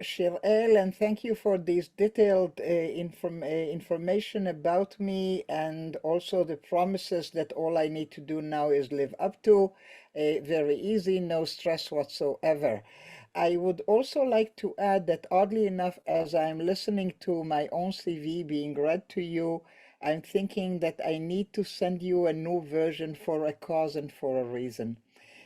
Shirel, and thank you for this detailed information about me and also the promises that all I need to do now is live up to. Very easy, no stress whatsoever. I would also like to add that oddly enough, as I'm listening to my own CV being read to you, I'm thinking that I need to send you a new version for a cause and for a reason.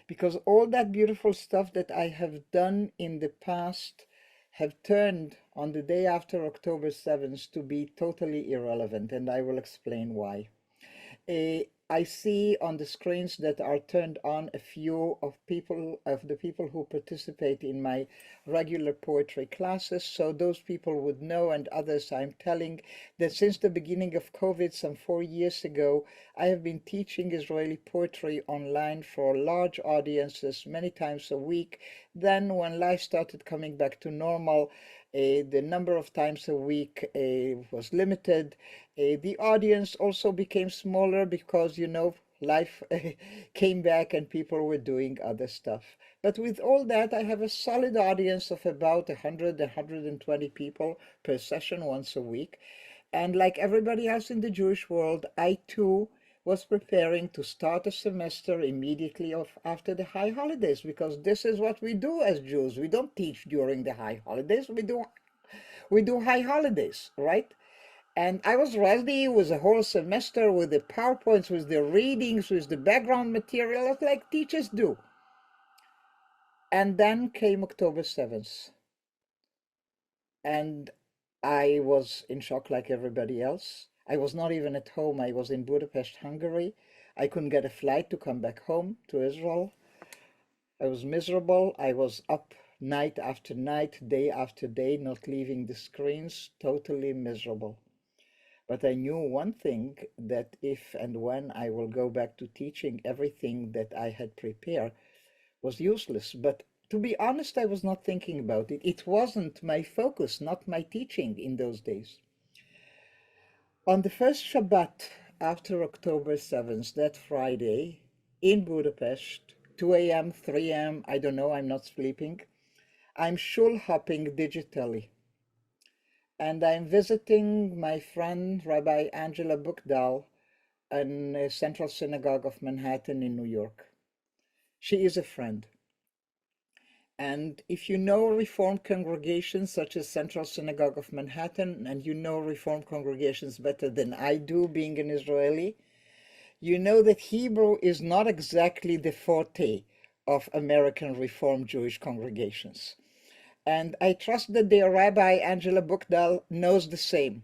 Because all that beautiful stuff that I have done in the past have turned on the day after October 7th to be totally irrelevant, and I will explain why. I see on the screens that are turned on a few of the people who participate in my regular poetry classes, so those people would know, and others I'm telling, that since the beginning of COVID, some 4 years ago, I have been teaching Israeli poetry online for large audiences many times a week. Then when life started coming back to normal, the number of times a week was limited. The audience also became smaller because, life came back and people were doing other stuff. But with all that, I have a solid audience of about 100, 120 people per session once a week. And like everybody else in the Jewish world, I too was preparing to start a semester immediately after the high holidays, because this is what we do as Jews. We don't teach during the high holidays. We do high holidays, right? And I was ready with a whole semester, with the PowerPoints, with the readings, with the background material, like teachers do. And then came October 7th. And I was in shock like everybody else. I was not even at home. I was in Budapest, Hungary. I couldn't get a flight to come back home to Israel. I was miserable. I was up night after night, day after day, not leaving the screens, totally miserable. But I knew one thing, that if and when I will go back to teaching, everything that I had prepared was useless. But to be honest, I was not thinking about it. It wasn't my focus, not my teaching in those days. On the first Shabbat after October 7th, that Friday, in Budapest, 2 a.m., 3 a.m., I don't know, I'm not sleeping. I'm shul hopping digitally. And I'm visiting my friend, Rabbi Angela Bookdal, in the Central Synagogue of Manhattan in New York. She is a friend. And if you know Reformed congregations such as Central Synagogue of Manhattan, and you know Reformed congregations better than I do, being an Israeli, you know that Hebrew is not exactly the forte of American Reformed Jewish congregations. And I trust that their Rabbi, Angela Bookdal, knows the same.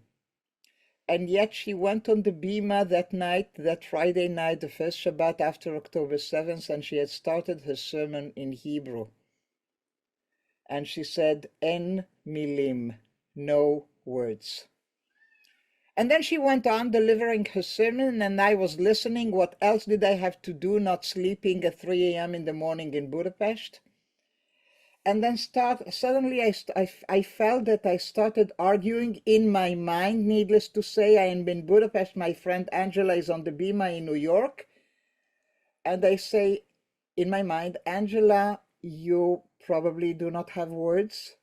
And yet she went on the Bima that night, that Friday night, the first Shabbat after October 7th, and she had started her sermon in Hebrew. And she said, En milim, no words. And then she went on delivering her sermon, and I was listening. What else did I have to do, not sleeping at 3 a.m. in the morning in Budapest? And then suddenly I felt that I started arguing in my mind. Needless to say, I am in Budapest. My friend Angela is on the Bima in New York. And I say in my mind, Angela, you probably do not have words.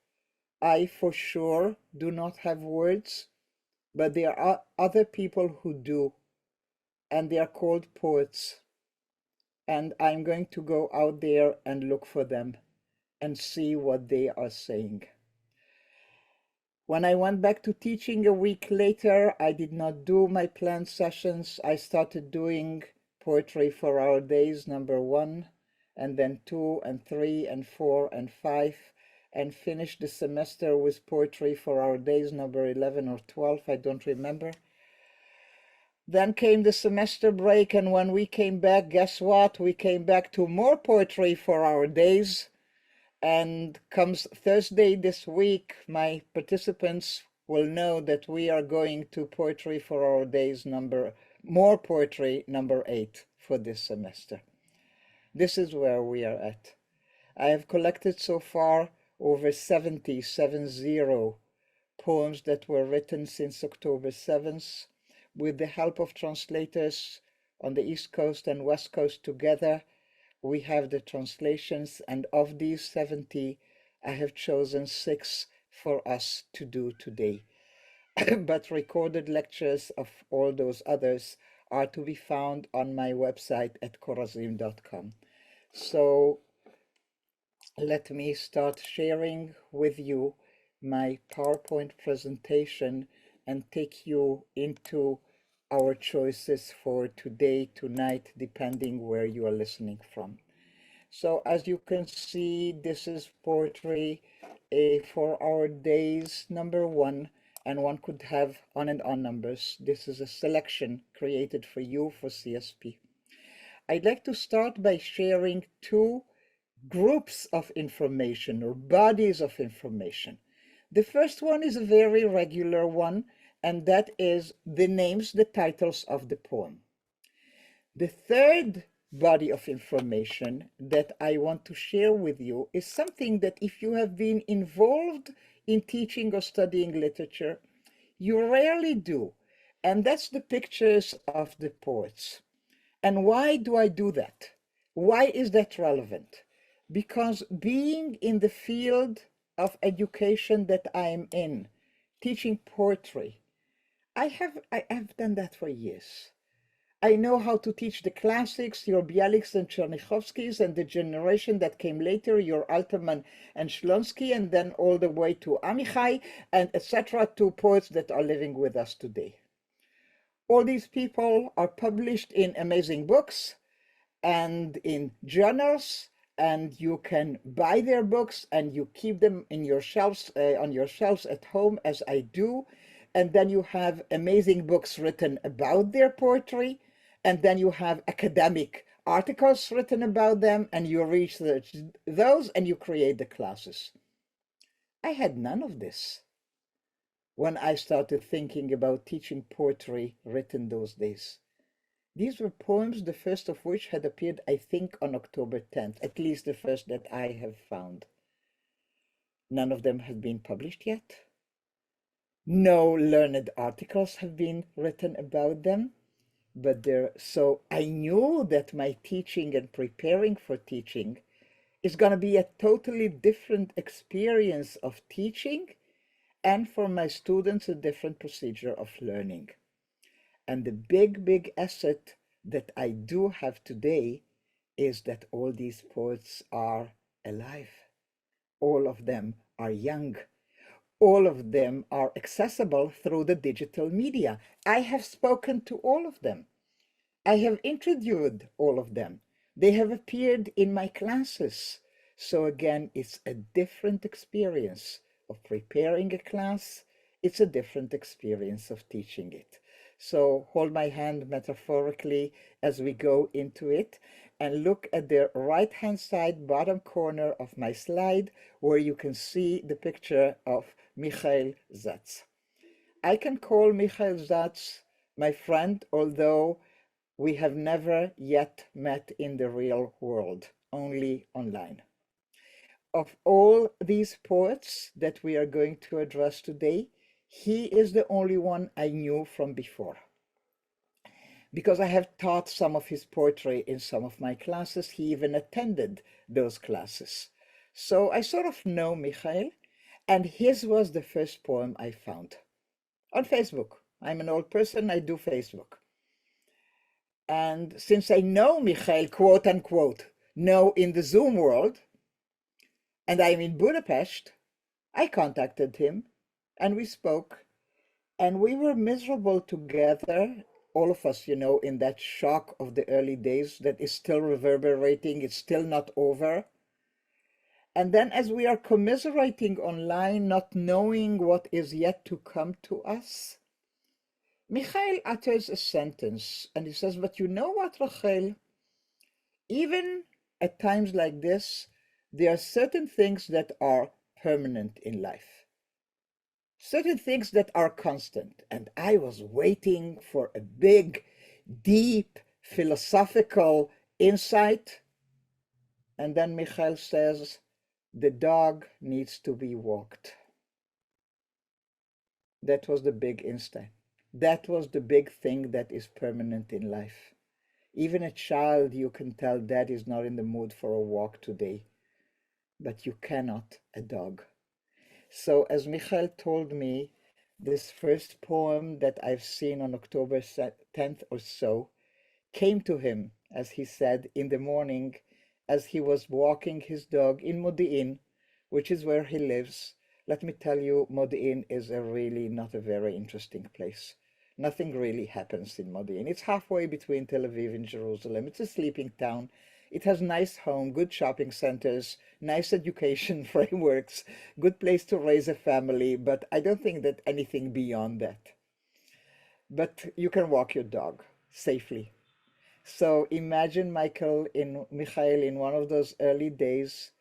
I for sure do not have words. But there are other people who do. And they are called poets. And I'm going to go out there and look for them and see what they are saying. When I went back to teaching a week later, I did not do my planned sessions. I started doing Poetry for Our Days #1, and then 2 and 3 and 4 and 5, and finished the semester with Poetry for Our Days #11 or 12, I don't remember. Then came the semester break, and when we came back, guess what? We came back to more Poetry for Our Days. And comes Thursday this week, my participants will know that we are going to Poetry for Our Days more poetry #8 for this semester. This is where we are at. I have collected so far over 70 poems that were written since October 7th, with the help of translators on the East Coast and West Coast together. We have the translations, and of these 70, I have chosen 6 for us to do today. But recorded lectures of all those others are to be found on my website at korazim.com. So let me start sharing with you my PowerPoint presentation and take you into our choices for today, tonight, depending where you are listening from. So as you can see, this is poetry for our days number 1, and one could have on and on numbers. This is a selection created for you for CSP. I'd like to start by sharing 2 groups of information or bodies of information. The first one is a very regular one, and that is the names, the titles of the poem. The third body of information that I want to share with you is something that if you have been involved in teaching or studying literature, you rarely do, and that's the pictures of the poets. And why do I do that? Why is that relevant? Because being in the field of education that I'm in, teaching poetry, I have done that for years. I know how to teach the classics, your Bialiks and Chernychovskys, and the generation that came later, your Alterman and Shlonsky, and then all the way to Amichai, and etc., to poets that are living with us today. All these people are published in amazing books and in journals, and you can buy their books and you keep them in your shelves, on your shelves at home, as I do. And then you have amazing books written about their poetry, and then you have academic articles written about them, and you research those and you create the classes. I had none of this when I started thinking about teaching poetry written those days. These were poems, the first of which had appeared, I think, on October 10th, at least the first that I have found. None of them have been published yet. No learned articles have been written about them, but so I knew that my teaching and preparing for teaching is going to be a totally different experience of teaching, and for my students, a different procedure of learning. And the big asset that I do have today is that all these poets are alive. All of them are young. All of them are accessible through the digital media. I have spoken to all of them. I have interviewed all of them. They have appeared in my classes. So again, it's a different experience of preparing a class. It's a different experience of teaching it. So hold my hand metaphorically as we go into it, and look at the right-hand side bottom corner of my slide, where you can see the picture of Michael Zatz. I can call Michael Zatz my friend, although we have never yet met in the real world, only online. Of all these poets that we are going to address today, he is the only one I knew from before, because I have taught some of his poetry in some of my classes. He even attended those classes. So I sort of know Michael, and his was the first poem I found on Facebook. I'm an old person, I do Facebook. And since I know Michael, quote unquote, know in the Zoom world, and I'm in Budapest, I contacted him and we spoke, and we were miserable together, all of us, in that shock of the early days that is still reverberating, it's still not over. And then as we are commiserating online, not knowing what is yet to come to us, Michael utters a sentence and he says, "But you know what, Rachel? Even at times like this, there are certain things that are permanent in life. Certain things that are constant." And I was waiting for a big, deep, philosophical insight. And then Michael says, "The dog needs to be walked." That was the big insight. That was the big thing that is permanent in life. Even a child, you can tell Dad is not in the mood for a walk today, but you cannot a dog. So as Michael told me, this first poem that I've seen on October 10th or so came to him, as he said, in the morning as he was walking his dog in Modi'in, which is where he lives. Let me tell you, Modi'in is a really not a very interesting place. Nothing really happens in Modi'in. It's halfway between Tel Aviv and Jerusalem. It's a sleeping town. It has nice home, good shopping centers, nice education frameworks, good place to raise a family, but I don't think that anything beyond that. But you can walk your dog safely. So imagine Michael in Michael in one of those early days,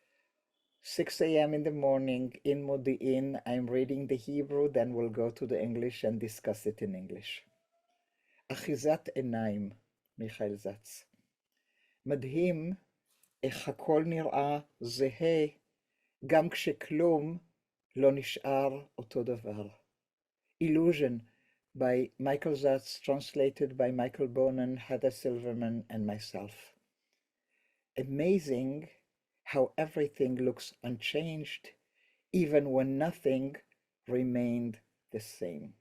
6 a.m. in the morning in Modi'in. I'm reading the Hebrew, then we'll go to the English and discuss it in English. אחיזת עיניים, מיכאל זץ. מדהים איך הכל נראה זהה, גם כשכלום לא נשאר אותו דבר. Illusion by Michael Zatz, translated by Michael Bonan, Heather Silverman, and myself. Amazing how everything looks unchanged, even when nothing remained the same.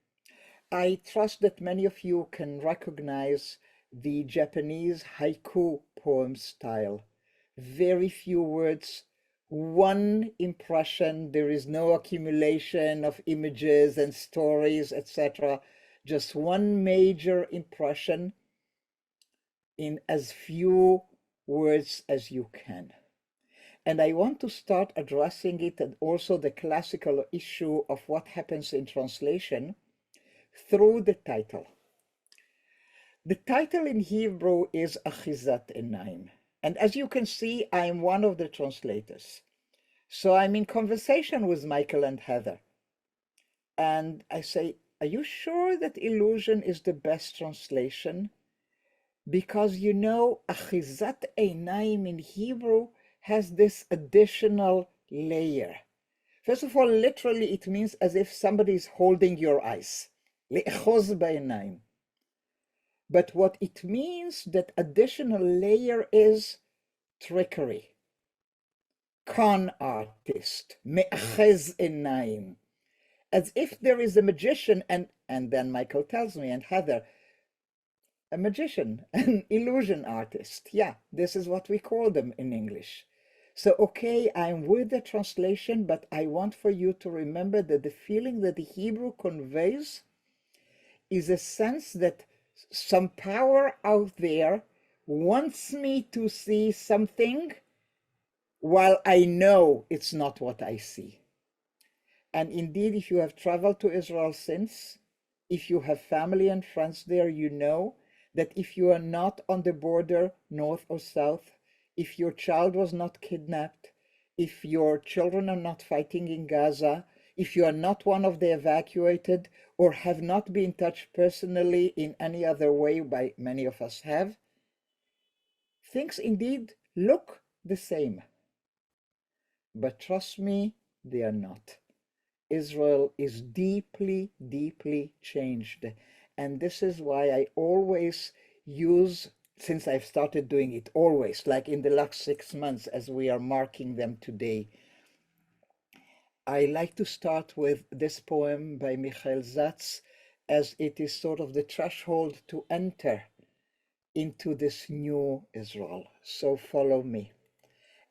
I trust that many of you can recognize the Japanese haiku poem style. Very few words, one impression. There is no accumulation of images and stories, etc. Just one major impression in as few words as you can. And I want to start addressing it, and also the classical issue of what happens in translation, through the title. The title in Hebrew is Achizat Enaim. And as you can see, I'm one of the translators. So I'm in conversation with Michael and Heather. And I say, are you sure that illusion is the best translation? Because you know, Achizat Enaim in Hebrew has this additional layer. First of all, literally, it means as if somebody is holding your eyes. Le'echoz ba'enaim. But what it means, that additional layer, is trickery, con artist, me'achez enaim. As if there is a magician, and then Michael tells me, and Heather, a magician, an illusion artist. Yeah, this is what we call them in English. So, okay, I'm with the translation, but I want for you to remember that the feeling that the Hebrew conveys is a sense that some power out there wants me to see something while I know it's not what I see. And indeed, if you have traveled to Israel since, if you have family and friends there, you know that if you are not on the border, north or south, if your child was not kidnapped, if your children are not fighting in Gaza, if you are not one of the evacuated or have not been touched personally in any other way, by many of us have, things indeed look the same. But trust me, they are not. Israel is deeply, deeply changed. And this is why I always use, since I've started doing it always, like in the last 6 months as we are marking them today, I like to start with this poem by Michael Zatz, as it is sort of the threshold to enter into this new Israel. So follow me.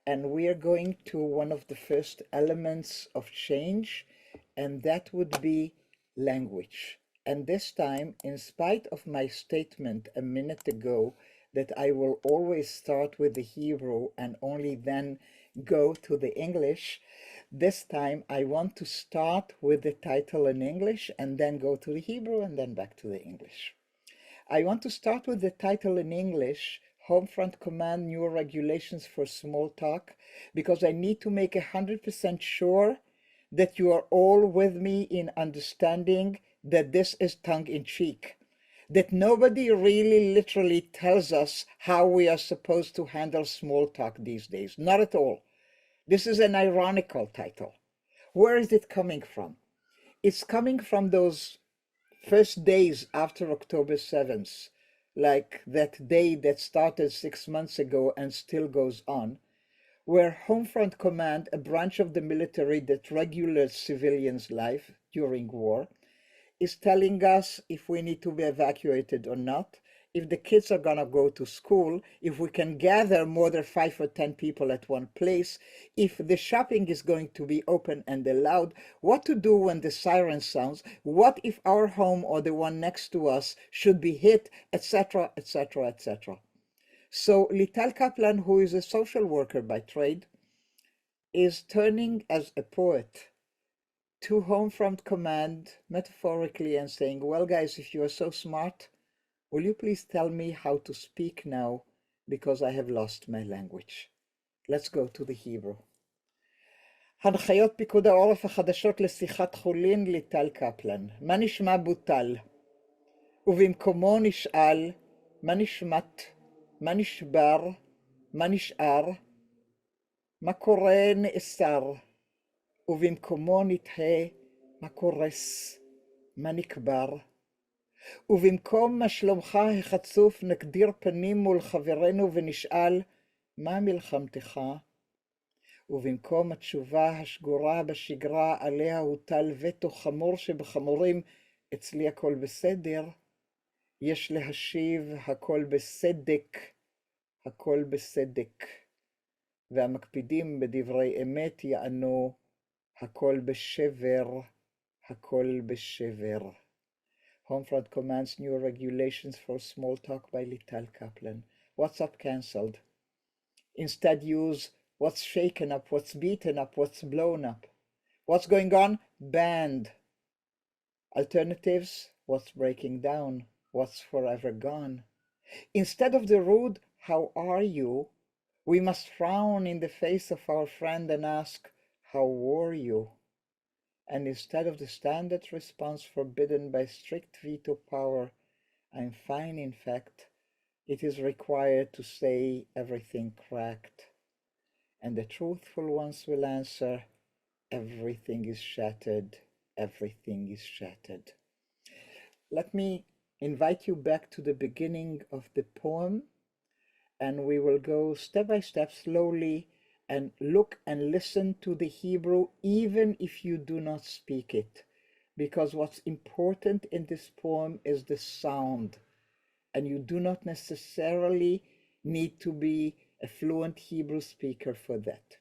And we are going to one of the first elements of change, and that would be language. And this time, in spite of my statement a minute ago that I will always start with the Hebrew and only then go to the English, this time I want to start with the title in English and then go to the Hebrew and then back to the English. I want to start with the title in English, Homefront Command New Regulations for Small Talk, because I need to make 100% sure that you are all with me in understanding that this is tongue-in-cheek, that nobody really literally tells us how we are supposed to handle small talk these days. Not at all. This is an ironical title. Where is it coming from? It's coming from those first days after October 7th, like that day that started 6 months ago and still goes on, where Home Front Command, a branch of the military that regulates civilians' life during war, is telling us if we need to be evacuated or not, if the kids are gonna go to school, if we can gather more than 5 or 10 people at one place, if the shopping is going to be open and allowed, what to do when the siren sounds, what if our home or the one next to us should be hit, etc., etc., etc. So Lital Kaplan, who is a social worker by trade, is turning as a poet to Home Front Command metaphorically and saying, well, guys, if you are so smart, will you please tell me how to speak now, because I have lost my language. Let's go to the Hebrew. הנחיות פיקוד העורף החדשות לשיחת חולין, ליטל קפלן. מה נשמע בוטל? ובמקומו נשאל, מה נשמט? מה נשבר? מה נשאר? מה קורה נאסר? ובמקומו נתהה, מה קורס? מה נקבר? ובמקום מה שלומך החצוף נגדיר פנים מול חברנו ונשאל, מה מלחמתך? ובמקום התשובה השגורה בשגרה עליה הוטל וטו חמור שבחמורים, אצלי הכל בסדר, יש להשיב הכל בסדק, הכל בסדק. והמקפידים בדברי אמת יענו, הכל בשבר, הכל בשבר. Homefront Command's new regulations for small talk by Lital Kaplan. What's up cancelled. Instead use what's shaken up, what's beaten up, what's blown up. What's going on? Banned. Alternatives, what's breaking down, what's forever gone. Instead of the rude, how are you? We must frown in the face of our friend and ask, how were you? And instead of the standard response forbidden by strict veto power, I'm fine in fact, it is required to say everything cracked. And the truthful ones will answer, everything is shattered, everything is shattered. Let me invite you back to the beginning of the poem, and we will go step by step slowly and look and listen to the Hebrew even if you do not speak it, because what's important in this poem is the sound, and you do not necessarily need to be a fluent Hebrew speaker for that.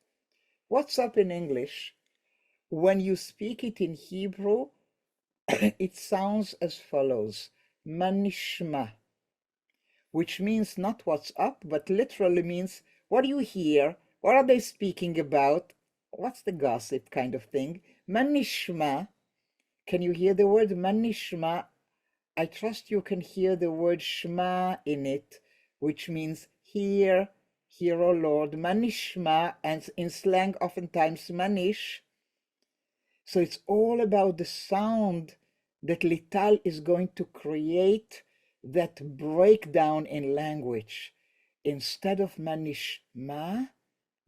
What's up in English? When you speak it in Hebrew, it sounds as follows, manishma, which means not what's up, but literally means, what do you hear? What are they speaking about? What's the gossip kind of thing? Manishma. Can you hear the word manishma? I trust you can hear the word shma in it, which means hear, hear, O Lord. Manishma, and in slang oftentimes manish. So it's all about the sound that Lital is going to create, that breakdown in language. Instead of manishma,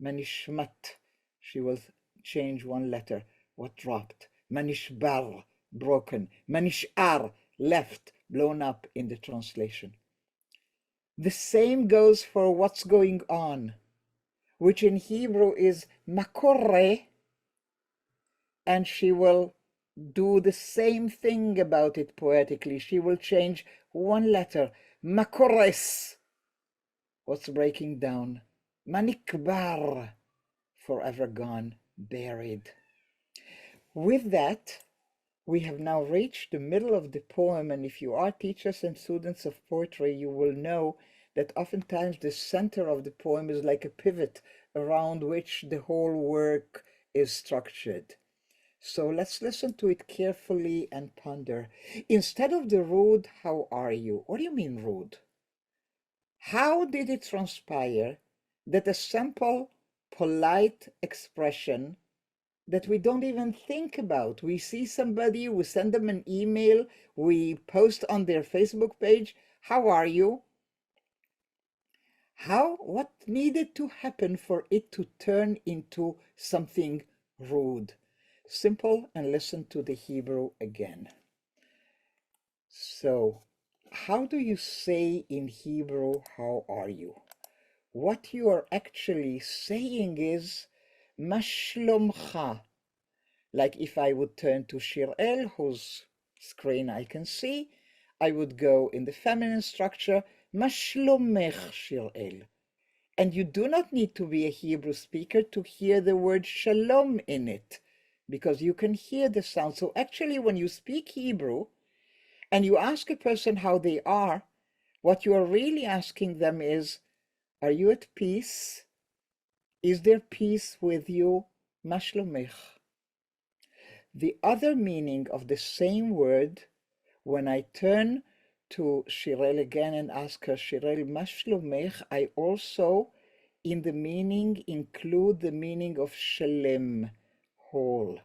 manishmat, she will change one letter. What dropped? Manishbar, broken. Manishar, left, blown up in the translation. The same goes for what's going on, which in Hebrew is makoreh, and she will do the same thing about it poetically. She will change one letter. Makores, what's breaking down. Manikbar, forever gone, buried. With that, we have now reached the middle of the poem, and if you are teachers and students of poetry, you will know that oftentimes the center of the poem is like a pivot around which the whole work is structured. So let's listen to it carefully and ponder. Instead of the rude, how are you? What do you mean rude? How did it transpire that a simple, polite expression that we don't even think about, we see somebody, we send them an email, we post on their Facebook page, how are you? What needed to happen for it to turn into something rude? Simple, and listen to the Hebrew again. So, how do you say in Hebrew, how are you? what you are actually saying is mashlomcha. Like if I would turn to Shirel, whose screen I can see, I would go in the feminine structure, mashlomech Shirel. And you do not need to be a Hebrew speaker to hear the word shalom in it, because you can hear the sound. So actually, when you speak Hebrew and you ask a person how they are, what you are really asking them is, are you at peace? Is there peace with you? Mashlomech. The other meaning of the same word, when I turn to Shirel again and ask her, Shirel, mashlomech, I also, in the meaning, include the meaning of shalem, whole.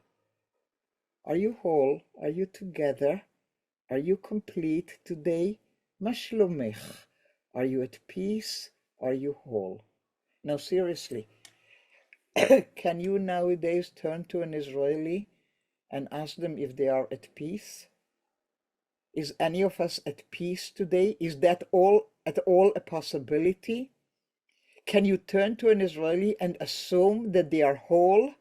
Are you whole? Are you together? Are you complete today? Mashlomech. Are you at peace? Are you whole? Now, seriously, can you nowadays turn to an Israeli and ask them if they are at peace? Is any of us at peace today? Is that all at all a possibility? Can you turn to an Israeli and assume that they are whole,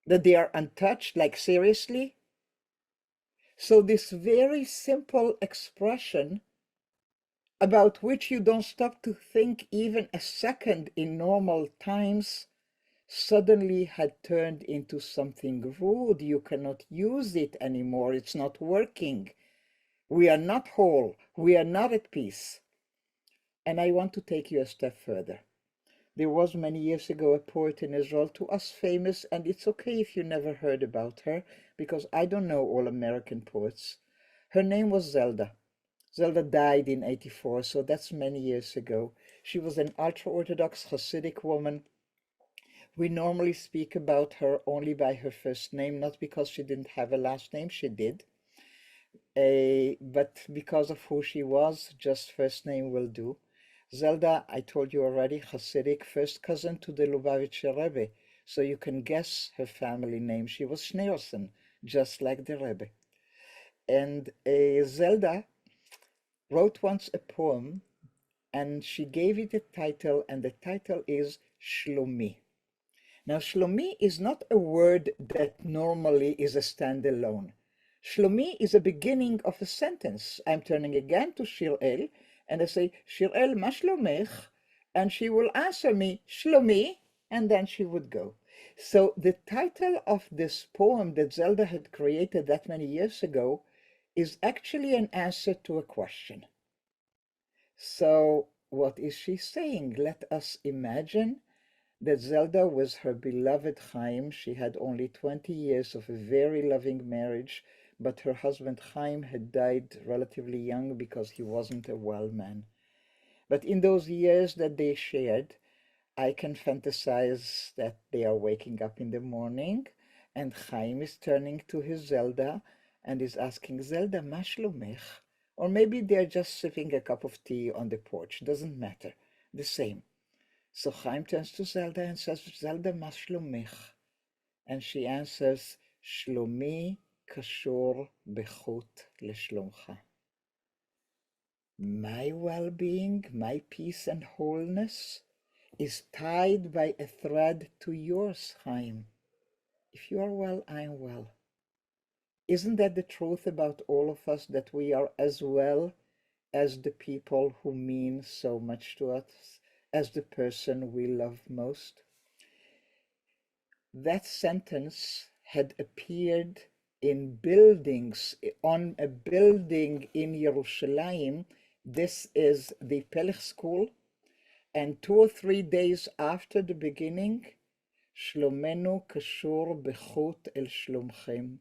that they are untouched, like seriously? So this very simple expression, about which you don't stop to think even a second in normal times, suddenly had turned into something rude. You cannot use it anymore. It's not working. We are not whole. We are not at peace. And I want to take you a step further. There was many years ago a poet in Israel, to us famous, and it's okay if you never heard about her, because I don't know all American poets. Her name was Zelda. Zelda died in 84, so that's many years ago. She was an ultra-Orthodox Hasidic woman. We normally speak about her only by her first name, not because she didn't have a last name, she did. But because of who she was, just first name will do. Zelda, I told you already, Hasidic, first cousin to the Lubavitcher Rebbe, so you can guess her family name. She was Schneerson, just like the Rebbe. And Zelda wrote once a poem, and she gave it a title, and the title is Shlomi. Now, Shlomi is not a word that normally is a standalone. Shlomi is a beginning of a sentence. I'm turning again to Shirel, and I say, Shirel, ma shlomech? And she will answer me, Shlomi, and then she would go. So the title of this poem that Zelda had created that many years ago is actually an answer to a question. So what is she saying? Let us imagine that Zelda was her beloved Chaim. She had only 20 years of a very loving marriage, but her husband Chaim had died relatively young because he wasn't a well man. But in those years that they shared, I can fantasize that they are waking up in the morning and Chaim is turning to his Zelda and is asking, Zelda, ma shlomech? Or maybe they're just sipping a cup of tea on the porch. Doesn't matter. The same. So Chaim turns to Zelda and says, Zelda, ma shlomech? And she answers, Shlomi kashur bechut leshlomcha. My well-being, my peace and wholeness is tied by a thread to yours, Chaim. If you are well, I am well. Isn't that the truth about all of us, that we are as well as the people who mean so much to us, as the person we love most? That sentence had appeared in buildings, on a building in Yerushalayim. This is the Pelech school, and 2 or 3 days after the beginning, Shlomenu kashur bechut el shlomchem.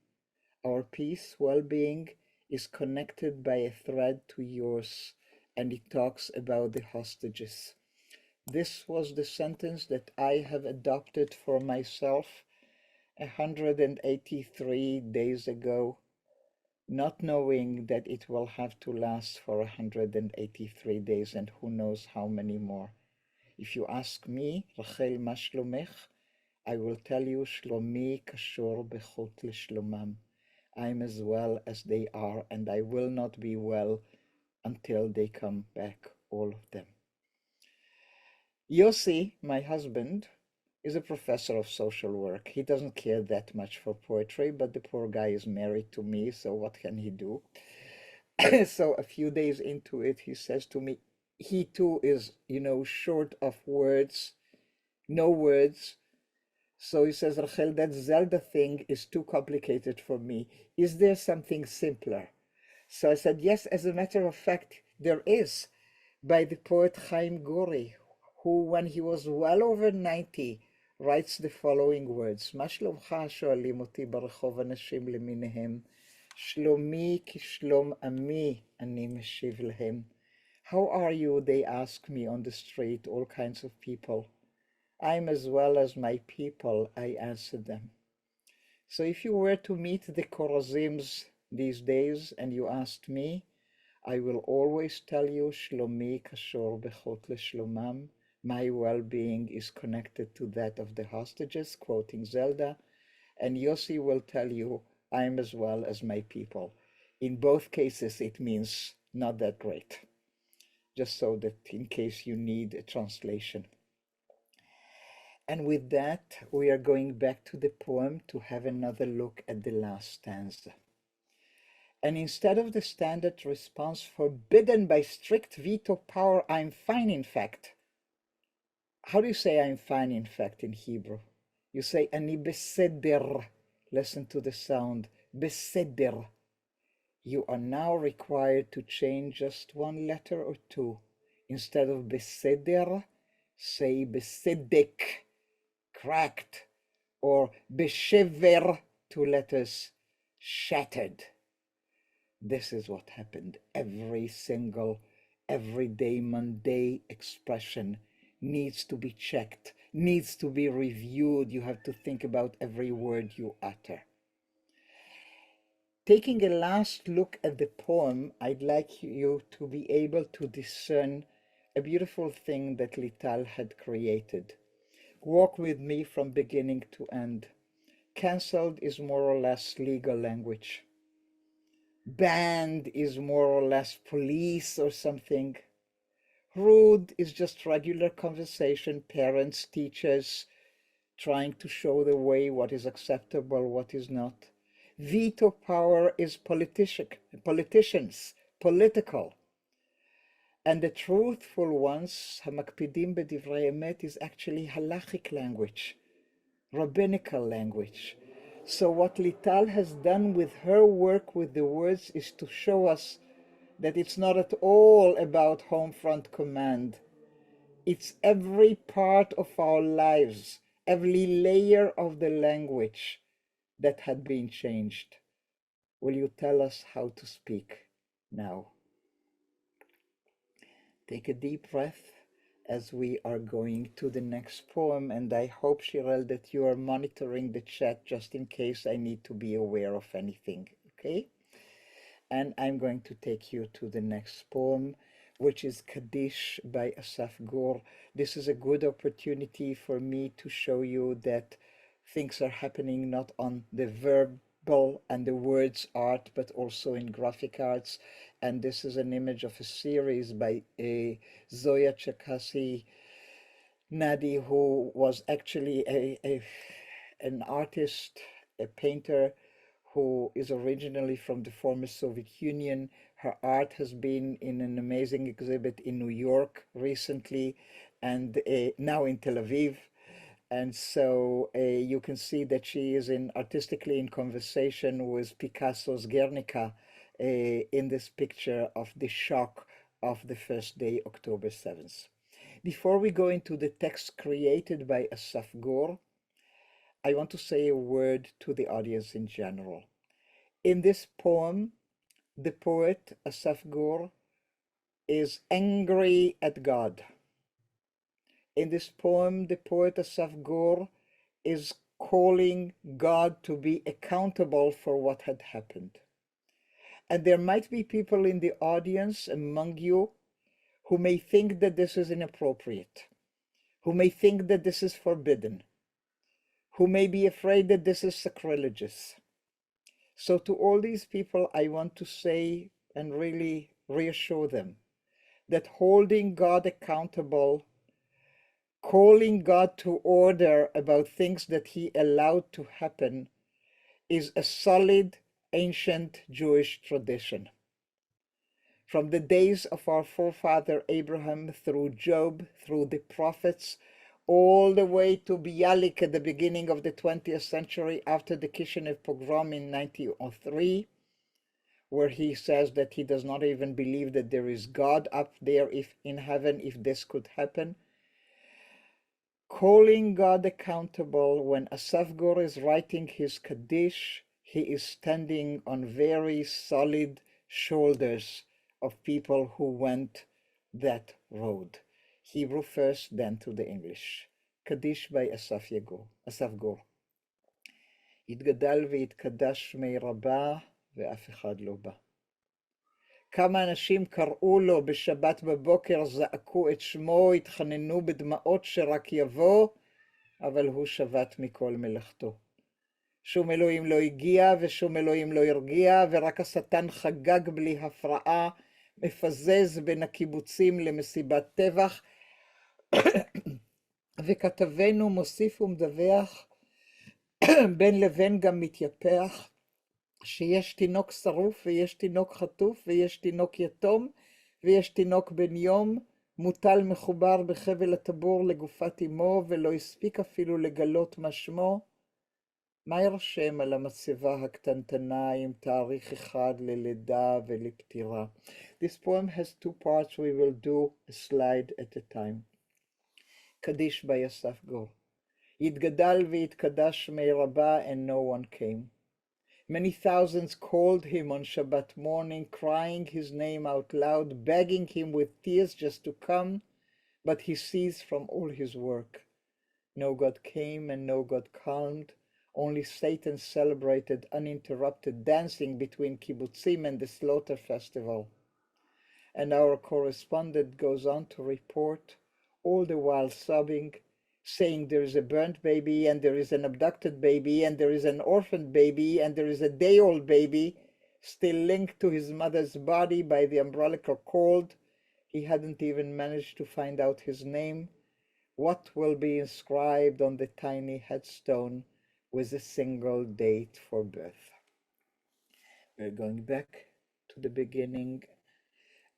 Our peace, well-being, is connected by a thread to yours, and it talks about the hostages. This was the sentence that I have adopted for myself 183 days ago, not knowing that it will have to last for 183 days and who knows how many more. If you ask me, Rachel, ma shlomech? I will tell you, Shlomi kashur bechut leshlomam. I'm as well as they are, and I will not be well until they come back, all of them. Yossi, my husband, is a professor of social work. He doesn't care that much for poetry, but the poor guy is married to me, so what can he do? So a few days into it, he says to me, he too is, short of words, no words. So he says, Rachel, that Zelda thing is too complicated for me. Is there something simpler? So I said, yes, as a matter of fact, there is, by the poet Chaim Guri, who, when he was well over 90, writes the following words: "מה שלומך שואלים אותי ברחוב אנשים למיניהם, שלומי כשלום עמי אני משיב להם." How are you? They ask me on the street, all kinds of people. I'm as well as my people, I answer them. So if you were to meet the Korazims these days and you asked me, I will always tell you, Shlomi kashor bechot leshlomam. My well-being is connected to that of the hostages, quoting Zelda. And Yossi will tell you, I'm as well as my people. In both cases, it means not that great. Just so that in case you need a translation. And with that, we are going back to the poem to have another look at the last stanza. And instead of the standard response, forbidden by strict veto power, I'm fine in fact. How do you say I'm fine in fact in Hebrew? You say ani beseder. Listen to the sound. Beseder. You are now required to change just one letter or two. Instead of beseder, say besedek, cracked, or beshever, two letters, shattered. This is what happened. Every single, everyday, mundane expression needs to be checked, needs to be reviewed. You have to think about every word you utter. Taking a last look at the poem, I'd like you to be able to discern a beautiful thing that Lital had created. Walk with me from beginning to end. Cancelled is more or less legal language. Banned is more or less police or something. Rude is just regular conversation, parents, teachers, trying to show the way what is acceptable, what is not. Veto power is politicians, political. And the truthful ones, hamakpidim b'divrei emet, is actually halachic language, rabbinical language. So what Lital has done with her work with the words is to show us that it's not at all about home front command. It's every part of our lives, every layer of the language that had been changed. Will you tell us how to speak now? Take a deep breath as we are going to the next poem, and I hope, Shirel, that you are monitoring the chat just in case I need to be aware of anything, okay? And I'm going to take you to the next poem, which is Kaddish by Assaf. This is a good opportunity for me to show you that things are happening not on the verbal and the words art, but also in graphic arts. And this is an image of a series by Zoya Chakasi Nadi, who was actually an artist, a painter who is originally from the former Soviet Union. Her art has been in an amazing exhibit in New York recently and now in Tel Aviv. And so you can see that she is artistically in conversation with Picasso's Guernica in this picture of the shock of the first day, October 7th. Before we go into the text created by Assaf, I want to say a word to the audience in general. In this poem, the poet Assaf is angry at God. In this poem, the poet Assaf is calling God to be accountable for what had happened. And there might be people in the audience among you who may think that this is inappropriate, who may think that this is forbidden, who may be afraid that this is sacrilegious. So to all these people, I want to say and really reassure them that holding God accountable calling God to order about things that he allowed to happen, is a solid ancient Jewish tradition. From the days of our forefather Abraham, through Job, through the prophets, all the way to Bialik at the beginning of the 20th century after the Kishinev pogrom in 1903, where he says that he does not even believe that there is God up there if in heaven if this could happen. Calling God accountable, when Assaf Gur is writing his Kaddish, he is standing on very solid shoulders of people who went that road. Hebrew first, then to the English. Kaddish by Assaf Gur. יתגדל ויתקדש שמי רבה ואף אחד לא בא. כמה אנשים קראו לו בשבת בבוקר, זעקו את שמו, התחננו בדמעות שרק יבוא, אבל הוא שבת מכל מלאכתו. שום אלוהים לא הגיע ושום אלוהים לא הרגיע, ורק השטן חגג בלי הפרעה, מפזז בין הקיבוצים למסיבת טבח, וכתבנו מוסיף ומדווח, בין לבין גם מתייפח, שיש תינוק שרוף ויש תינוק חטוף ויש תינוק יתום ויש תינוק בן יום, מוטל מחובר בחבל הטבור לגופת אמו, ולא הספיק אפילו לגלות מה שמו. מה ירשם על המצבה הקטנטנה עם תאריך אחד ללידה ולפטירה? This poem has two parts. We will do a slide at a time. Kaddish by Assaf Gur. יתגדל ויתקדש שמי רבה, and no one came. Many thousands called him on Shabbat morning, crying his name out loud, begging him with tears just to come, but he ceased from all his work. No God came and no God calmed. Only Satan celebrated uninterrupted dancing between kibbutzim and the slaughter festival. And our correspondent goes on to report, all the while sobbing, saying there is a burnt baby, and there is an abducted baby, and there is an orphaned baby, and there is a day-old baby, still linked to his mother's body by the umbilical cord. He hadn't even managed to find out his name. What will be inscribed on the tiny headstone with a single date for birth? We're going back to the beginning,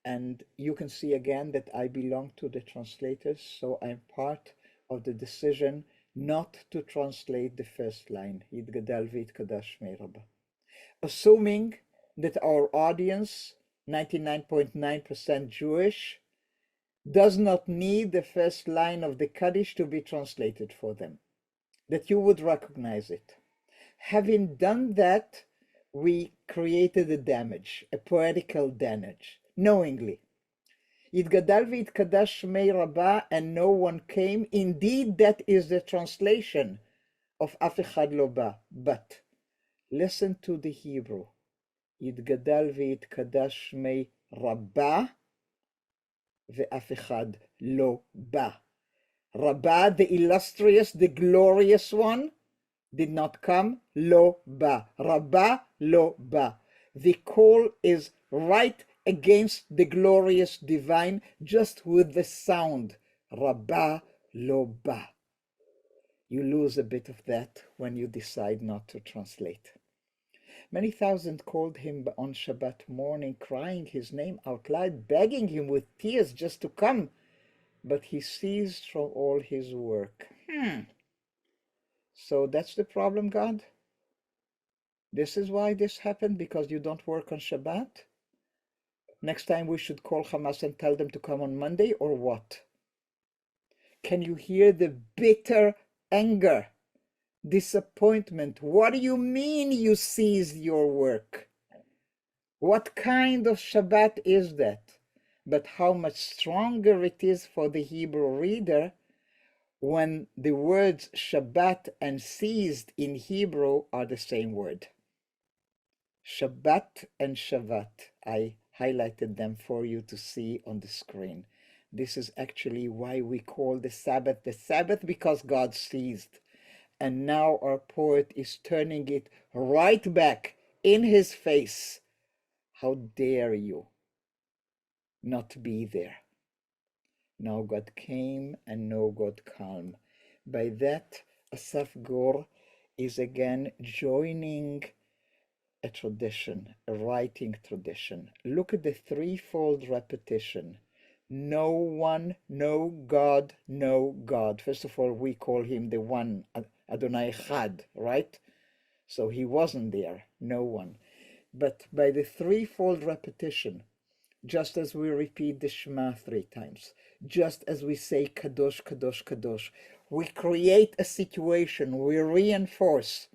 and you can see again that I belong to the translators, so I'm part of the decision not to translate the first line, יתגדל ויתקדש שמי רבה. Assuming that our audience, 99.9% Jewish, does not need the first line of the Kaddish to be translated for them, that you would recognize it. Having done that, we created a damage, a poetical damage, knowingly. יתגדל ויתקדש שמי רבה, and no one came. Indeed, that is the translation of אף אחד לא בא. But listen to the Hebrew. יתגדל ויתקדש שמי רבה, ואף אחד לא בא. Rabbah, the illustrious, the glorious one, did not come. לא בא. Rabbah, לא בא. The call is right against the glorious divine, just with the sound. Rabbah, לא בא. You lose a bit of that when you decide not to translate. Many thousand called him on Shabbat morning, crying his name out loud, begging him with tears just to come, but he ceased from all his work. So that's the problem, God? This is why this happened, because you don't work on Shabbat? Next time we should call Hamas and tell them to come on Monday, or what? Can you hear the bitter anger, disappointment? What do you mean you ceased your work? What kind of Shabbat is that? But how much stronger it is for the Hebrew reader when the words Shabbat and ceased in Hebrew are the same word. Shabbat and Shavat. I highlighted them for you to see on the screen. This is actually why we call the Sabbath, because God ceased. And now our poet is turning it right back in his face. How dare you not be there? Now God came and now God calm. By that, Assaf Gur is again joining a tradition, a writing tradition. Look at the threefold repetition. No one, no God, no God. First of all, we call him the one, Adonai Echad, right? So he wasn't there, no one. But by the threefold repetition, just as we repeat the Shema 3 times, just as we say Kadosh, Kadosh, Kadosh, we create a situation, we reinforce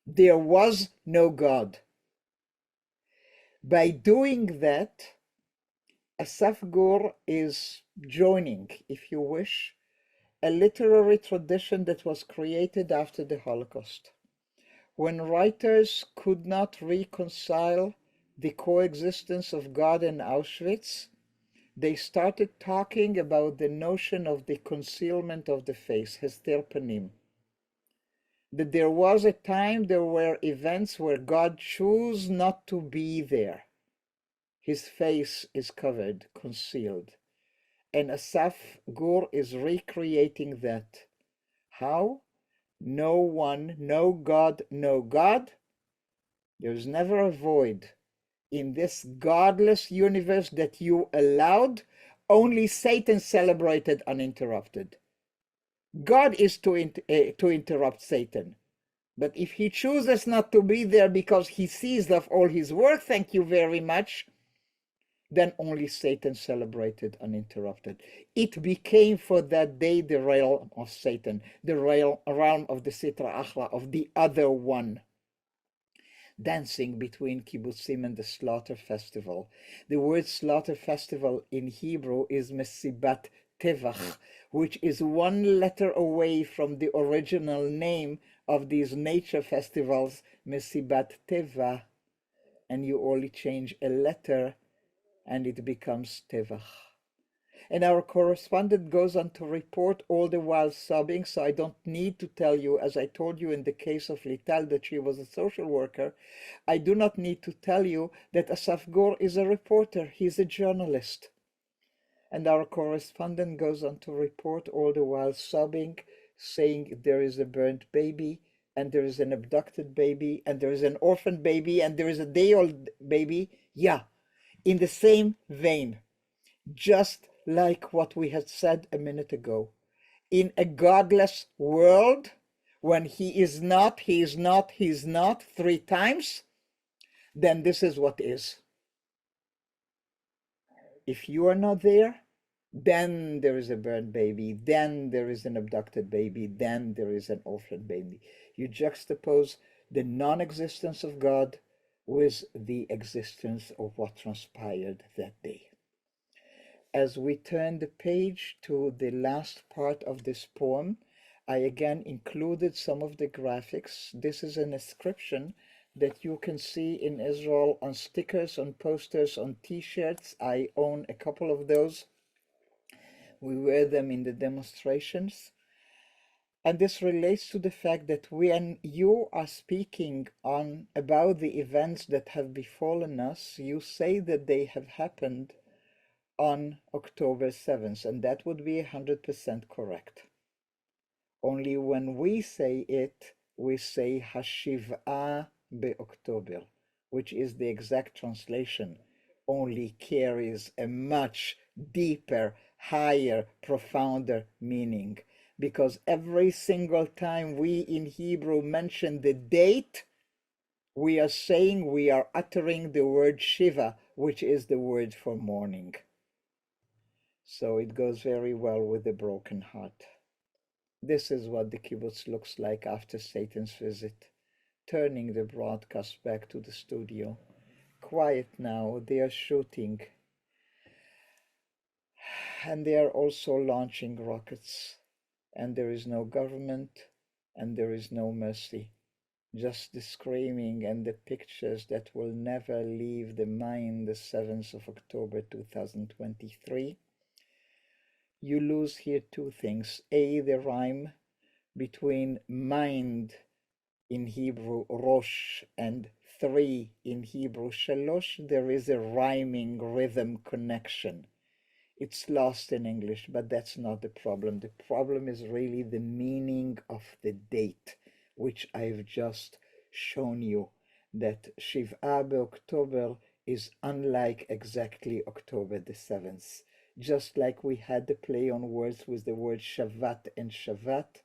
there was no God. By doing that, Assaf Gur is joining, if you wish, a literary tradition that was created after the Holocaust. When writers could not reconcile the coexistence of God and Auschwitz, they started talking about the notion of the concealment of the face, hester panim. That there was a time, there were events where God chose not to be there. His face is covered, concealed. And Assaf Gur is recreating that. How? No one, no God, no God. There's never a void. In this godless universe that you allowed, only Satan celebrated uninterrupted. God is to interrupt Satan. But if he chooses not to be there because he sees of all his work, thank you very much, then only Satan celebrated uninterrupted. It became for that day the realm of Satan, the realm of the Sitra Achra, of the other one. Dancing between kibbutzim and the slaughter festival. The word slaughter festival in Hebrew is mesibat tevach, which is one letter away from the original name of these nature festivals, mesibat teva, and you only change a letter and it becomes tevach. And our correspondent goes on to report all the while sobbing, so I don't need to tell you, as I told you in the case of Lital, that she was a social worker. I do not need to tell you that Assaf Gur is a reporter. He's a journalist. And our correspondent goes on to report all the while sobbing, saying there is a burnt baby, and there is an abducted baby, and there is an orphan baby, and there is a day-old baby. Yeah, in the same vein. Just like what we had said a minute ago. In a godless world, when he is not 3 times, then this is what is. If you are not there, then there is a burnt baby, then there is an abducted baby, then there is an orphan baby. You juxtapose the non-existence of God with the existence of what transpired that day. As we turn the page to the last part of this poem, I again included some of the graphics. This is an inscription that you can see in Israel on stickers, on posters, on t-shirts. I own a couple of those. We wear them in the demonstrations. And this relates to the fact that when you are speaking about the events that have befallen us, you say that they have happened on October 7th, and that would be 100% correct. Only when we say it, we say Hashiv'a be'October, which is the exact translation, only carries a much deeper, higher, profounder meaning. Because every single time we in Hebrew mention the date, we are saying, we are uttering the word Shiva, which is the word for mourning. So it goes very well with the broken heart. This is what the kibbutz looks like after Satan's visit, turning the broadcast back to the studio. Quiet now, they are shooting. And they are also launching rockets. And there is no government, and there is no mercy. Just the screaming and the pictures that will never leave the mind, the 7th of October 2023. You lose here two things. A, the rhyme between mind in Hebrew, rosh, and 3 in Hebrew, shalosh. There is a rhyming rhythm connection. It's lost in English, but that's not the problem. The problem is really the meaning of the date, which I've just shown you, that Shiv'a October is unlike exactly October the 7th. Just like we had the play on words with the word Shavat and Shavat,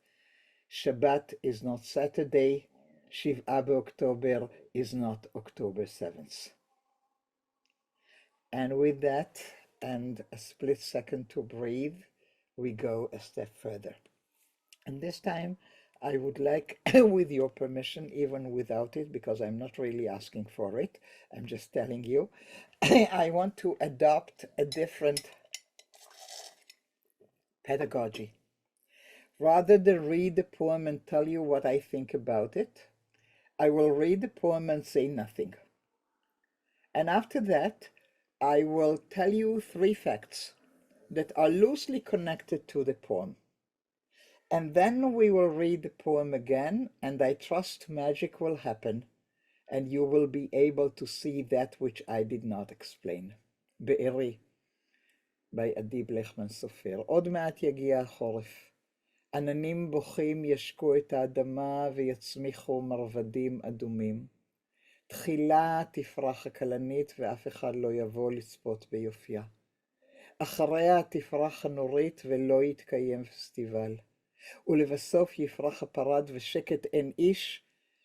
Shabbat is not Saturday, Shiv'a October is not October 7th. And with that, and a split second to breathe, we go a step further. And this time, I would like, with your permission, even without it, because I'm not really asking for it, I'm just telling you, I want to adopt a different pedagogy. Rather than read the poem and tell you what I think about it, I will read the poem and say nothing. And after that, I will tell you 3 facts that are loosely connected to the poem. And then we will read the poem again, and I trust magic will happen, and you will be able to see that which I did not explain. בארי, by עדי בלחמן סופר. עוד מעט יגיע החורף. עננים בוכים ישקו את האדמה ויצמיחו מרבדים אדומים. תחילה תפרח הכלנית ואף אחד לא יבוא לצפות ביופייה. אחריה תפרח הנורית ולא יתקיים פסטיבל. ולבסוף יפרח הפרד ושקט אין איש,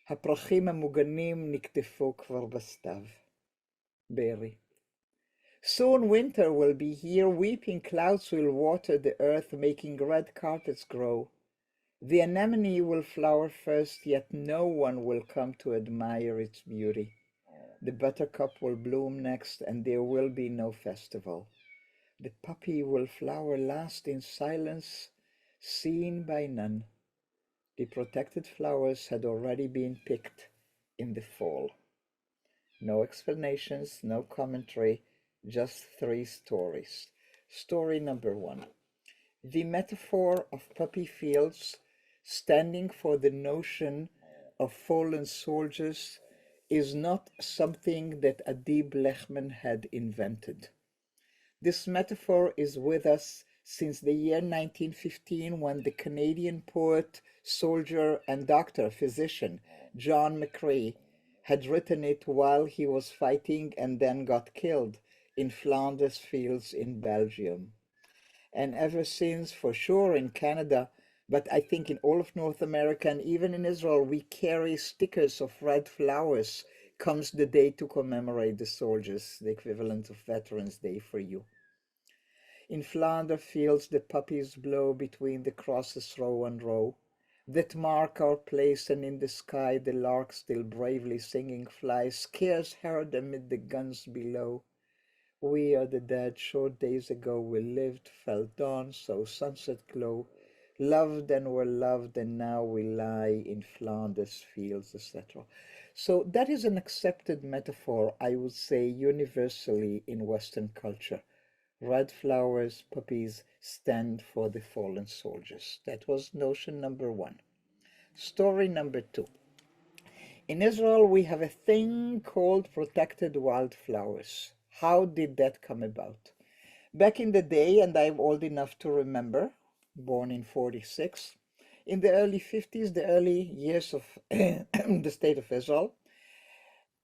הפרחים המוגנים נקטפו כבר בסתיו. בארי. Soon winter will be here, weeping clouds will water the earth, making red carpets grow. The anemone will flower first, yet no one will come to admire its beauty. The buttercup will bloom next, and there will be no festival. The poppy will flower last in silence, seen by none. The protected flowers had already been picked in the fall. No explanations, no commentary, just 3 stories. Story number 1. The metaphor of poppy fields, standing for the notion of fallen soldiers, is not something that Adi Blechman had invented. This metaphor is with us since the year 1915, when the Canadian poet, soldier, and doctor, physician, John McCrae, had written it while he was fighting and then got killed in Flanders fields in Belgium. And ever since, for sure in Canada, but I think in all of North America and even in Israel, we carry stickers of red flowers. Comes the day to commemorate the soldiers, the equivalent of Veterans Day for you. In Flanders fields the poppies blow between the crosses row and row, that mark our place, and in the sky the lark still bravely singing flies, scarce heard amid the guns below. We are the dead, short days ago we lived, felt dawn, saw sunset glow, loved and were loved, and now we lie in Flanders fields, etc. So that is an accepted metaphor, I would say, universally in Western culture. Red flowers, poppies, stand for the fallen soldiers. That was notion number 1. Story number 2. In Israel, we have a thing called protected wildflowers. How did that come about? Back in the day, and I'm old enough to remember, born in 46, in the early 50s, the early years of the state of Israel,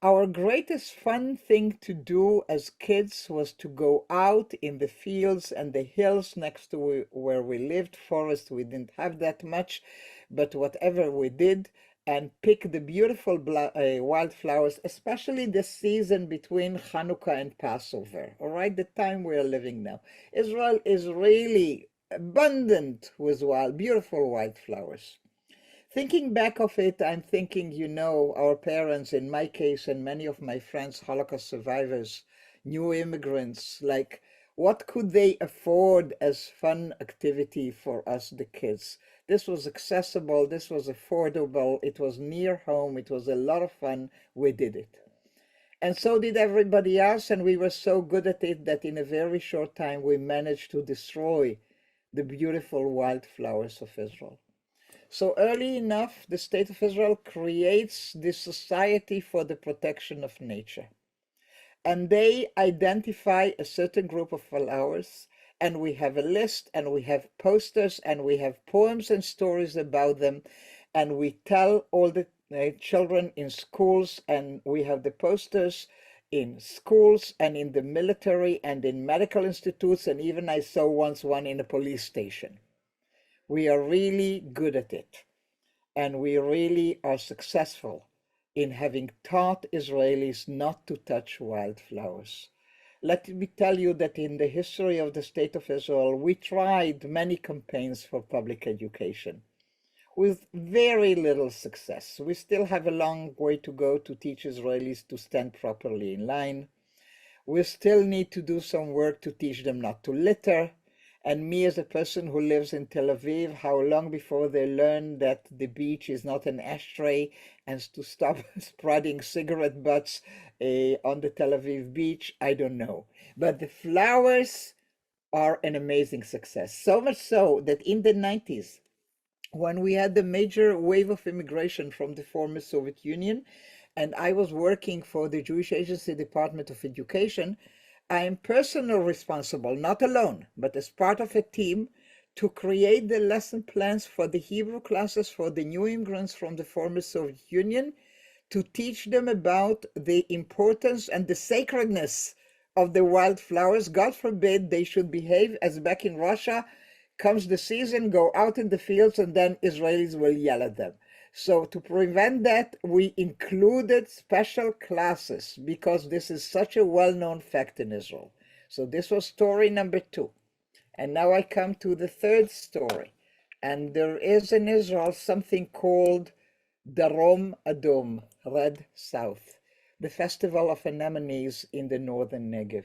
our greatest fun thing to do as kids was to go out in the fields and the hills next to where we lived. Forest, we didn't have that much, but whatever we did, and pick the beautiful wildflowers, especially the season between Hanukkah and Passover, all right, the time we are living now. Israel is really abundant with beautiful wildflowers. Thinking back of it, I'm thinking, our parents, in my case, and many of my friends, Holocaust survivors, new immigrants, like, what could they afford as fun activity for us, the kids? This was accessible, this was affordable, it was near home, it was a lot of fun, we did it. And so did everybody else, and we were so good at it that in a very short time we managed to destroy the beautiful wildflowers of Israel. So early enough, the State of Israel creates this Society for the Protection of Nature. And they identify a certain group of flowers and we have a list, and we have posters, and we have poems and stories about them, and we tell all the children in schools, and we have the posters in schools and in the military and in medical institutes, and even I saw once one in a police station. We are really good at it, and we really are successful in having taught Israelis not to touch wildflowers. Let me tell you that in the history of the State of Israel, we tried many campaigns for public education with very little success. We still have a long way to go to teach Israelis to stand properly in line. We still need to do some work to teach them not to litter. And me, as a person who lives in Tel Aviv, how long before they learn that the beach is not an ashtray and to stop spreading cigarette butts on the Tel Aviv beach, I don't know. But the flowers are an amazing success. So much so that in the 90s, when we had the major wave of immigration from the former Soviet Union, and I was working for the Jewish Agency Department of Education, I am personally responsible, not alone, but as part of a team, to create the lesson plans for the Hebrew classes for the new immigrants from the former Soviet Union, to teach them about the importance and the sacredness of the wildflowers. God forbid they should behave as back in Russia, comes the season, go out in the fields, and then Israelis will yell at them. So to prevent that, we included special classes because this is such a well-known fact in Israel. So this was story number 2. And now I come to the third story. And there is in Israel something called Darom Adom, Red South, the festival of anemones in the northern Negev.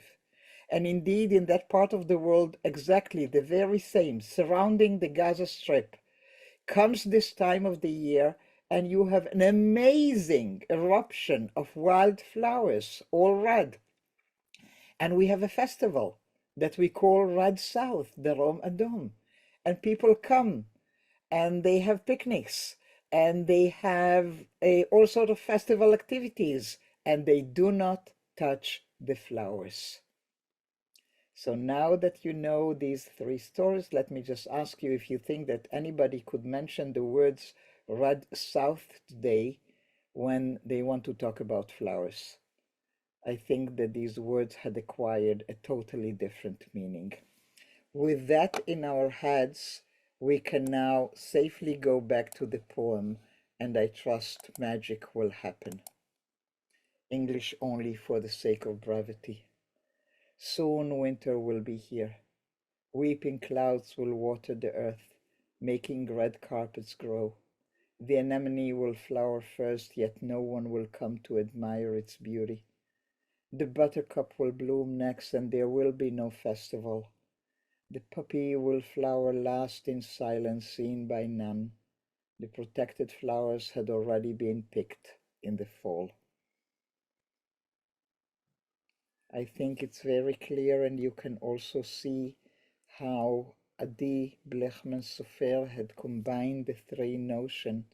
And indeed, in that part of the world, exactly the very same, surrounding the Gaza Strip, comes this time of the year, and you have an amazing eruption of wildflowers, all red. And we have a festival that we call Red South, Darom Adom. And people come, and they have picnics, and they have all sort of festival activities, and they do not touch the flowers. So now that you know these 3 stories, let me just ask you if you think that anybody could mention the words Red South today when they want to talk about flowers. I think that these words had acquired a totally different meaning. With that in our heads, we can now safely go back to the poem, and I trust magic will happen. English only for the sake of brevity. Soon winter will be here. Weeping clouds will water the earth, making red carpets grow. The anemone will flower first, yet no one will come to admire its beauty. The buttercup will bloom next, and there will be no festival. The poppy will flower last in silence, seen by none. The protected flowers had already been picked in the fall. I think it's very clear, and you can also see how Adi Blechman Sofer had combined the 3 notions: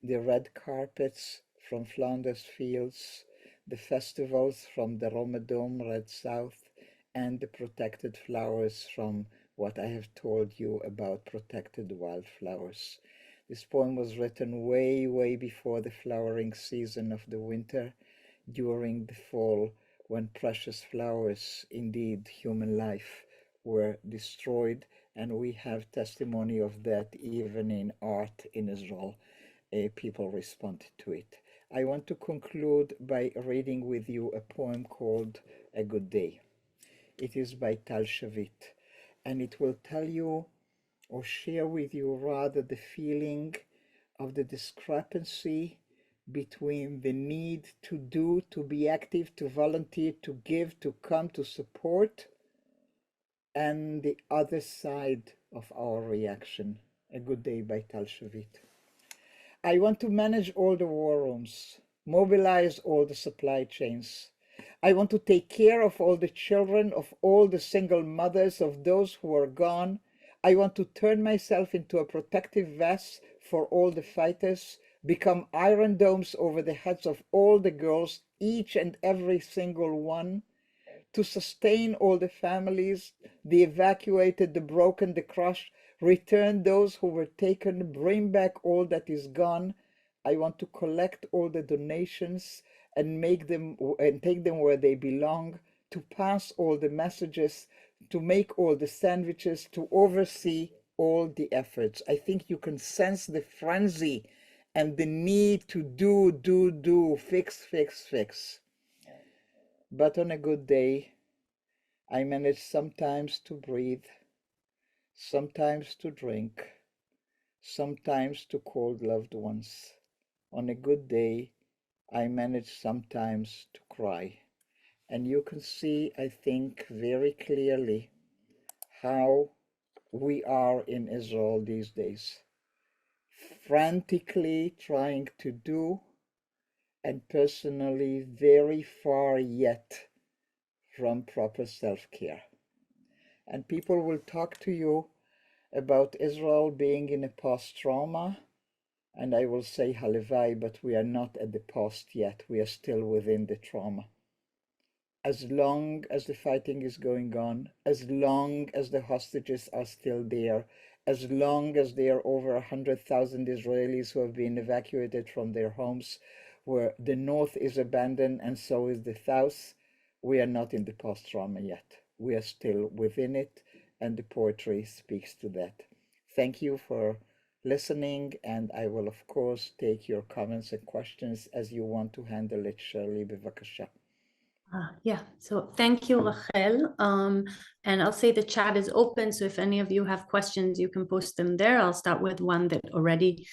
the red carpets from Flanders fields, the festivals from the Ramadan Red South, and the protected flowers from what I have told you about protected wildflowers. This poem was written way, way before the flowering season of the winter, during the fall, when precious flowers, indeed human life, were destroyed, and we have testimony of that even in art in Israel. People responded to it. I want to conclude by reading with you a poem called A Good Day. It is by Tal Shavit, and it will tell you, or share with you rather, the feeling of the discrepancy between the need to do, to be active, to volunteer, to give, to come, to support, and the other side of our reaction. A Good Day by Tal Shavit. I want to manage all the war rooms, mobilize all the supply chains. I want to take care of all the children, of all the single mothers, of those who are gone. I want to turn myself into a protective vest for all the fighters, become iron domes over the heads of all the girls, each and every single one, to sustain all the families, the evacuated, the broken, the crushed, return those who were taken, bring back all that is gone. I want to collect all the donations and make them and take them where they belong, to pass all the messages, to make all the sandwiches, to oversee all the efforts. I think you can sense the frenzy and the need to do, fix. But on a good day, I manage sometimes to breathe, sometimes to drink, sometimes to call loved ones. On a good day, I manage sometimes to cry. And you can see, I think, very clearly how we are in Israel these days, frantically trying to do, and personally very far yet from proper self-care. And people will talk to you about Israel being in a post-trauma, and I will say halevai, but we are not at the post yet. We are still within the trauma. As long as the fighting is going on, as long as the hostages are still there, as long as there are over 100,000 Israelis who have been evacuated from their homes, where the north is abandoned and so is the south, we are not in the post-trauma yet. We are still within it, and the poetry speaks to that. Thank you for listening, and I will of course take your comments and questions as you want to handle it. Shirley, bevakasha. Yeah, so thank you, Rachel. And I'll say the chat is open, so if any of you have questions, you can post them there. I'll start with one that already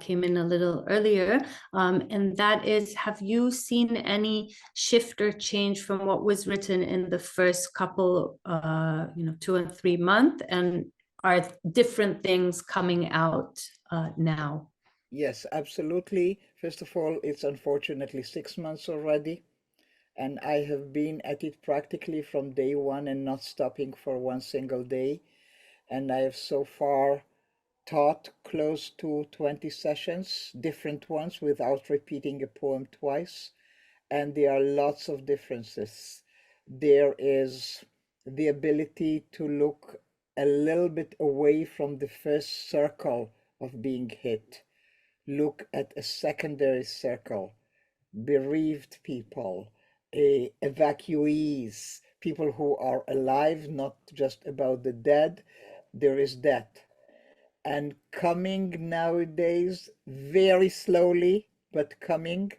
came in a little earlier, and that is, have you seen any shift or change from what was written in the first couple, 2 and 3 months, and are different things coming out now? Yes, absolutely. First of all, it's unfortunately 6 months already, and I have been at it practically from day one and not stopping for one single day. And I have so far taught close to 20 sessions, different ones, without repeating a poem twice. And there are lots of differences. There is the ability to look a little bit away from the first circle of being hit, look at a secondary circle, bereaved people, evacuees, people who are alive, not just about the dead. There is that. And coming nowadays, very slowly, but coming,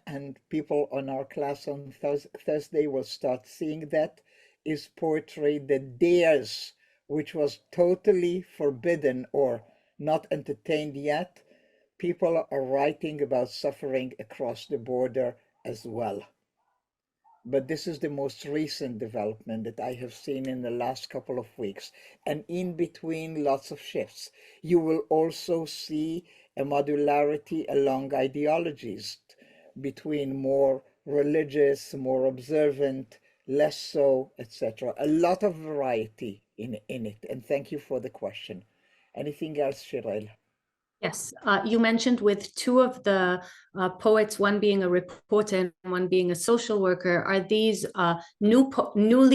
and people on our class on Thursday will start seeing that, is poetry that dares, which was totally forbidden or not entertained yet. People are writing about suffering across the border as well. But this is the most recent development that I have seen in the last couple of weeks. And in between, lots of shifts. You will also see a modularity along ideologies, between more religious, more observant, less so, etc. A lot of variety in it. And thank you for the question. Anything else, Shirel? Yes, you mentioned with 2 of the poets, one being a reporter and one being a social worker. Are these newborn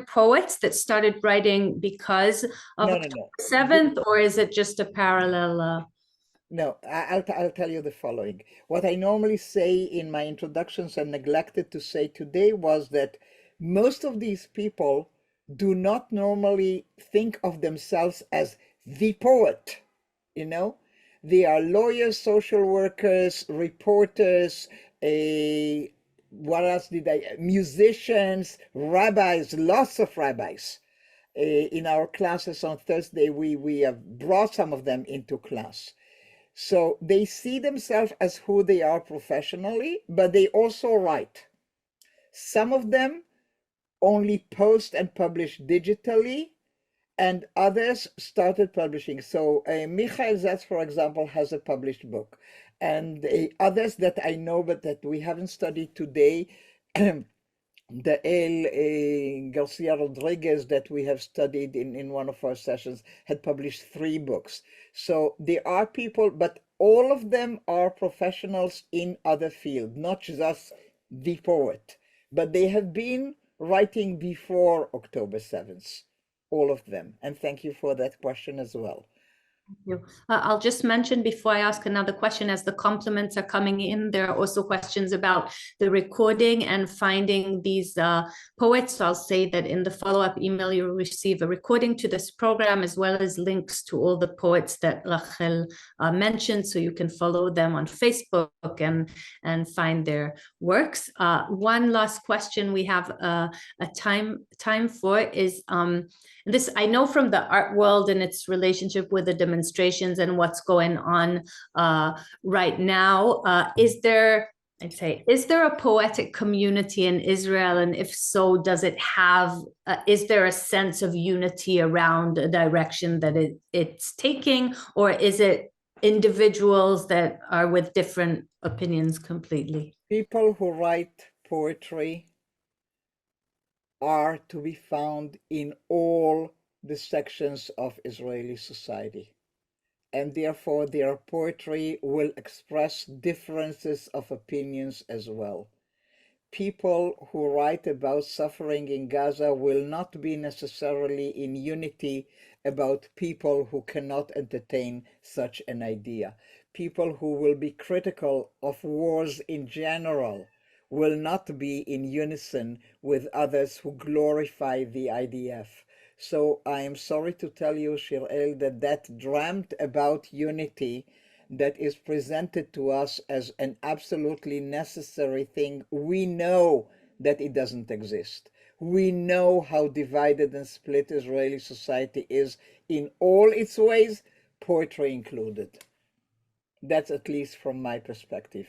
poets that started writing because of No. October 7th, or is it just a parallel? No, I'll tell you the following. What I normally say in my introductions and neglected to say today was that most of these people do not normally think of themselves as the poet, you know? They are lawyers, social workers, reporters, what else did I, musicians, rabbis, lots of rabbis. In our classes on Thursday, we have brought some of them into class. So they see themselves as who they are professionally, but they also write. Some of them only post and publish digitally, and others started publishing. So Michael Zatz, for example, has a published book. And others that I know but that we haven't studied today, the Garcia Rodriguez that we have studied in one of our sessions had published 3 books. So there are people, but all of them are professionals in other fields, not just the poet. but they have been writing before October 7th, all of them. And thank you for that question as well. I'll just mention before I ask another question, as the compliments are coming in, there are also questions about the recording and finding these poets. So I'll say that in the follow-up email, you'll receive a recording to this program, as well as links to all the poets that Rachel mentioned, so you can follow them on Facebook and find their works. One last question we have a time for is, this I know from the art world and its relationship with the demonstrations and what's going on right now. Is there a poetic community in Israel? And if so, does it have, is there a sense of unity around a direction that it's taking? Or is it individuals that are with different opinions completely? People who write poetry are to be found in all the sections of Israeli society, and therefore their poetry will express differences of opinions as well. People who write about suffering in Gaza will not be necessarily in unity about people who cannot entertain such an idea. People who will be critical of wars in general will not be in unison with others who glorify the IDF. So I am sorry to tell you, Shirel, that dreamt about unity that is presented to us as an absolutely necessary thing, we know that it doesn't exist. We know how divided and split Israeli society is in all its ways, poetry included. That's at least from my perspective.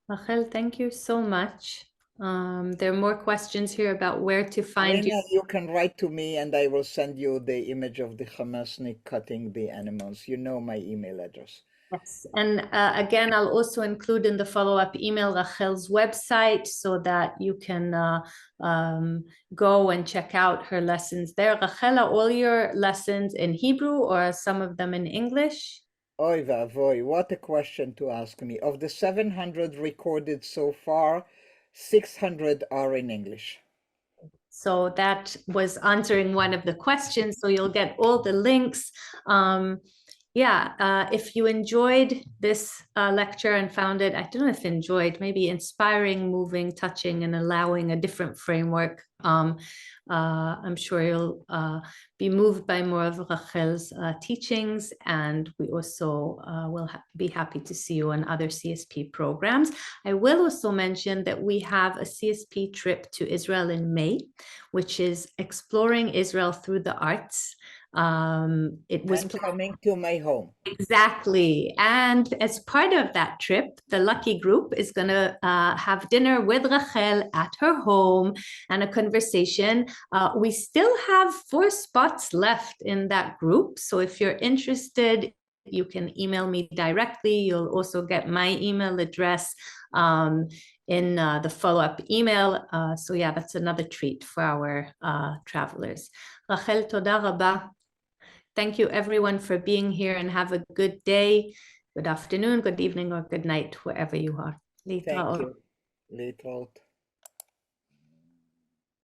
Rachel, thank you so much. There are more questions here about where to find you. You can write to me and I will send you the image of the Hamasnik cutting the animals. You know my email address. Yes, and again, I'll also include in the follow-up email Rachel's website so that you can go and check out her lessons there. Rachel, are all your lessons in Hebrew or are some of them in English? Oy vavoy, what a question to ask me. Of the 700 recorded so far, 600 are in English. So that was answering one of the questions. So you'll get all the links. If you enjoyed this lecture and found it, I don't know if enjoyed, maybe inspiring, moving, touching, and allowing a different framework, I'm sure you'll be moved by more of Rachel's teachings, and we also will be happy to see you on other CSP programs. I will also mention that we have a CSP trip to Israel in May, which is exploring Israel through the arts. It was coming to my home. Exactly. And as part of that trip, the lucky group is going to have dinner with Rachel at her home and a conversation. We still have 4 spots left in that group. So if you're interested, you can email me directly. You'll also get my email address in the follow-up email. So yeah, that's another treat for our travelers. Rachel, toda rabba. Thank you everyone for being here, and have a good day, good afternoon, good evening, or good night, wherever you are. Thank you. Litraut.